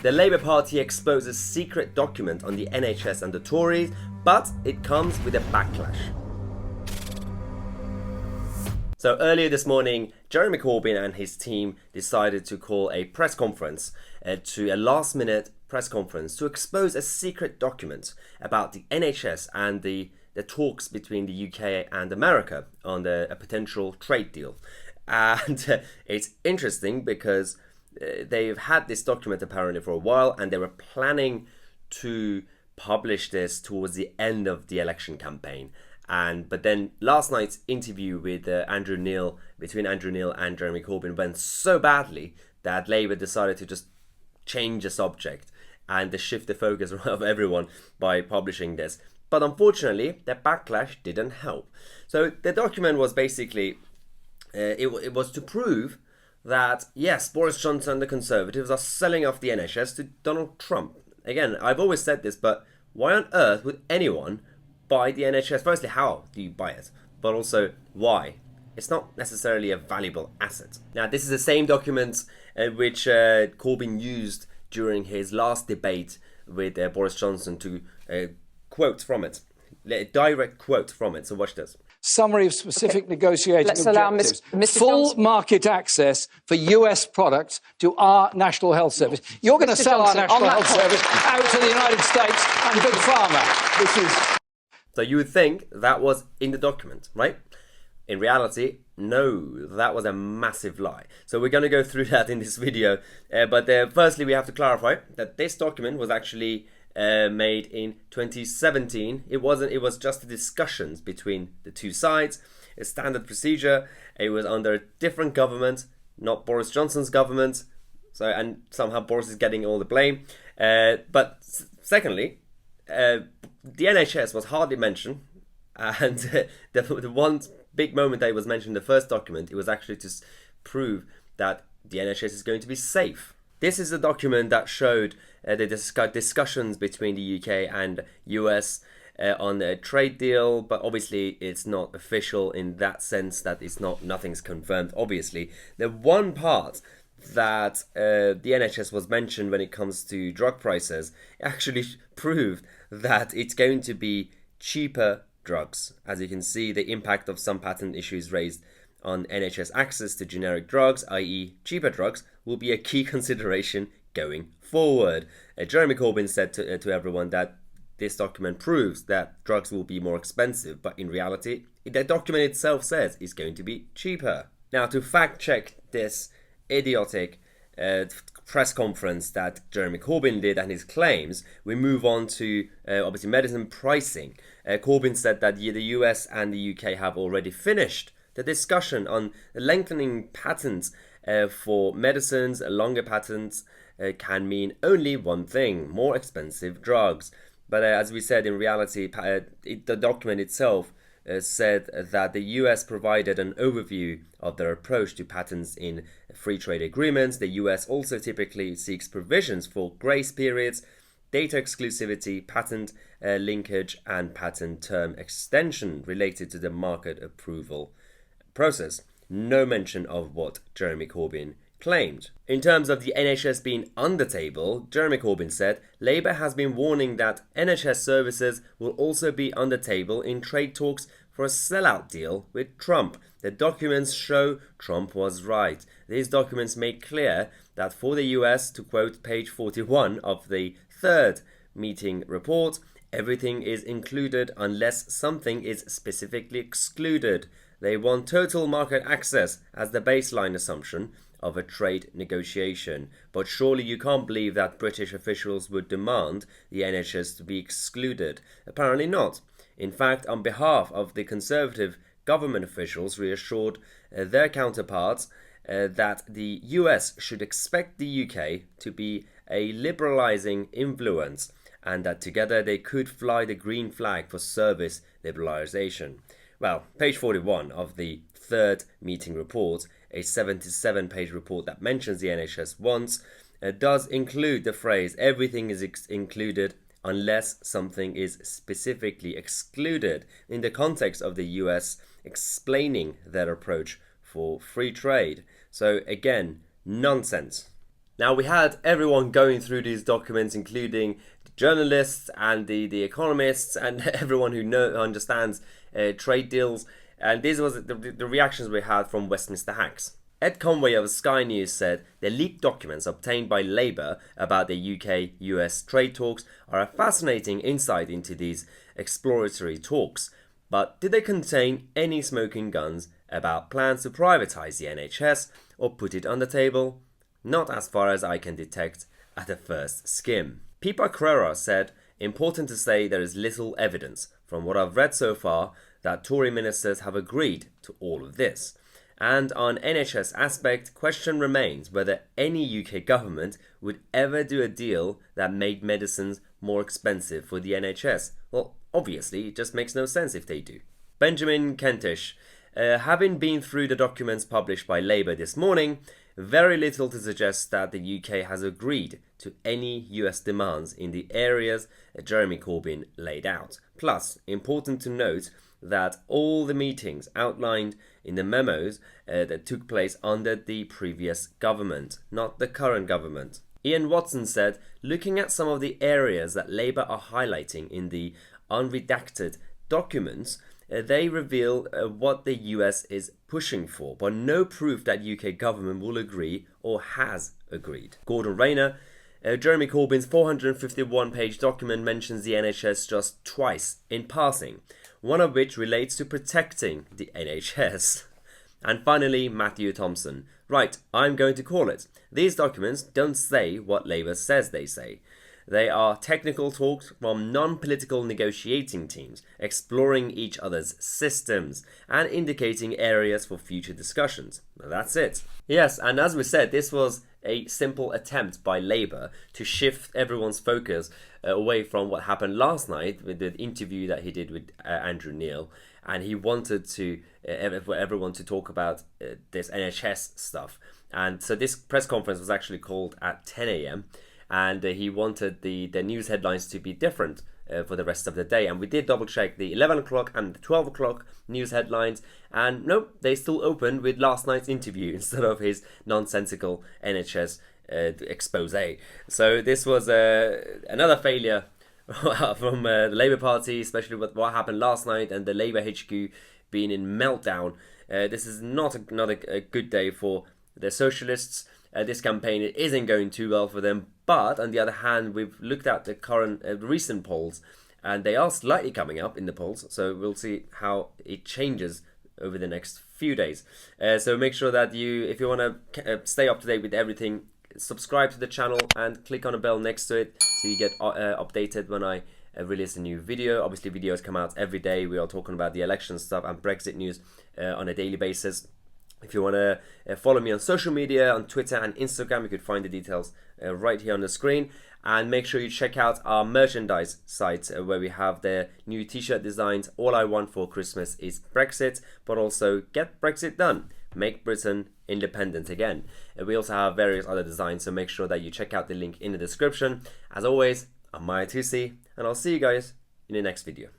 The Labour Party exposes secret document on the NHS and the Tories, but it comes with a backlash. So earlier this morning, Jeremy Corbyn and his team decided to call a press conference, to a last-minute press conference to expose a secret document about the NHS and the talks between the UK and America on a potential trade deal. And it's interesting because they've had this document apparently for a while, and they were planning to publish this towards the end of the election campaign. But then last night's interview with between Andrew Neil and Jeremy Corbyn went so badly that Labour decided to just change the subject and to shift the focus of everyone by publishing this. But unfortunately, the backlash didn't help. So the document was basically, it was to prove that, yes, Boris Johnson and the Conservatives are selling off the NHS to Donald Trump. Again, I've always said this, but why on earth would anyone buy the NHS? Firstly, how do you buy it? But also, why? It's not necessarily a valuable asset. Now, this is the same document which Corbyn used during his last debate with Boris Johnson to quote from it. A direct quote from it. So watch this. Summary of specific negotiating Let's objectives. allow Mr. Full Johnson. market access for US products to our National Health Service. You're going to Mr. sell Johnson, our National on that Health point. Service out to the United States and Big Pharma. This is... So you would think that was in the document, right? In reality, no, that was a massive lie. So we're going to go through that in this video. But firstly, we have to clarify that this document was actually made in 2017. It was just the discussions between the two sides. A standard procedure. It was under a different government, not Boris Johnson's government. And somehow Boris is getting all the blame. But secondly, the NHS was hardly mentioned, and the one big moment that it was mentioned in the first document, it was actually to prove that the NHS is going to be safe. This is a document that showed the discussions between the UK and US on a trade deal, but obviously it's not official in that sense that nothing's confirmed. Obviously, the one part that the NHS was mentioned when it comes to drug prices actually proved that it's going to be cheaper drugs. As you can see, the impact of some patent issues raised on NHS access to generic drugs, i.e. cheaper drugs, will be a key consideration going forward. Jeremy Corbyn said to everyone that this document proves that drugs will be more expensive, but in reality, the document itself says it's going to be cheaper. Now, to fact check this idiotic press conference that Jeremy Corbyn did and his claims, we move on to obviously medicine pricing. Corbyn said that the US and the UK have already finished the discussion on lengthening patents for medicines. Longer patents can mean only one thing: more expensive drugs. But as we said, in reality, the document itself said that the US provided an overview of their approach to patents in free trade agreements. The US also typically seeks provisions for grace periods, data exclusivity, patent linkage, and patent term extension related to the market approval process. No mention of what Jeremy Corbyn claimed. In terms of the NHS being on the table, Jeremy Corbyn said Labour has been warning that NHS services will also be on the table in trade talks for a sellout deal with Trump. The documents show Trump was right. These documents make clear that for the US, to quote page 41 of the third meeting report, everything is included unless something is specifically excluded. They want total market access as the baseline assumption of a trade negotiation. But surely you can't believe that British officials would demand the NHS to be excluded. Apparently not. In fact, on behalf of the Conservative government officials reassured their counterparts that the US should expect the UK to be a liberalising influence, and that together they could fly the green flag for service liberalisation. Well, page 41 of the third meeting report, a 77-page report that mentions the NHS once, does include the phrase everything is included unless something is specifically excluded, in the context of the US explaining their approach for free trade. So again, nonsense. Now, we had everyone going through these documents, including the journalists and the economists and everyone who understands trade deals. And these was the reactions we had from Westminster hacks. Ed Conway of Sky News said the leaked documents obtained by Labour about the UK-US trade talks are a fascinating insight into these exploratory talks. But did they contain any smoking guns about plans to privatise the NHS or put it on the table? Not as far as I can detect at a first skim. Pipa Carrera said, important to say there is little evidence from what I've read so far that Tory ministers have agreed to all of this. And on NHS aspect, question remains whether any UK government would ever do a deal that made medicines more expensive for the NHS. Well, obviously, it just makes no sense if they do. Benjamin Kentish, having been through the documents published by Labour this morning, very little to suggest that the UK has agreed to any US demands in the areas that Jeremy Corbyn laid out. Plus, important to note that all the meetings outlined in the memos that took place under the previous government, not the current government. Ian Watson said, looking at some of the areas that Labour are highlighting in the unredacted documents, they reveal what the US is pushing for, but no proof that UK government will agree or has agreed. Gordon Rayner, Jeremy Corbyn's 451-page document mentions the NHS just twice in passing, one of which relates to protecting the NHS. And finally, Matthew Thompson. Right, I'm going to call it. These documents don't say what Labour says they say. They are technical talks from non-political negotiating teams, exploring each other's systems and indicating areas for future discussions. That's it. Yes, and as we said, this was a simple attempt by Labour to shift everyone's focus away from what happened last night with the interview that he did with Andrew Neil, and he wanted to for everyone to talk about this NHS stuff. And so this press conference was actually called at 10 a.m. and he wanted the news headlines to be different for the rest of the day. And we did double check the 11 o'clock and the 12 o'clock news headlines, and nope, they still opened with last night's interview instead of his nonsensical NHS expose. So this was another failure from the Labour Party, especially with what happened last night and the Labour HQ being in meltdown. This is not a good day for the Socialists. This campaign isn't going too well for them, but on the other hand, we've looked at the current recent polls and they are slightly coming up in the polls, so we'll see how it changes over the next few days. So make sure that if you want to stay up to date with everything, subscribe to the channel and click on a bell next to it so you get updated when I release a new video. Obviously, videos come out every day. We are talking about the election stuff and Brexit news on a daily basis. If you want to follow me on social media, on Twitter and Instagram, you could find the details right here on the screen. And make sure you check out our merchandise site where we have the new t-shirt designs. All I want for Christmas is Brexit, but also get Brexit done. Make Britain independent again. We also have various other designs, so make sure that you check out the link in the description. As always, I'm Tousi, and I'll see you guys in the next video.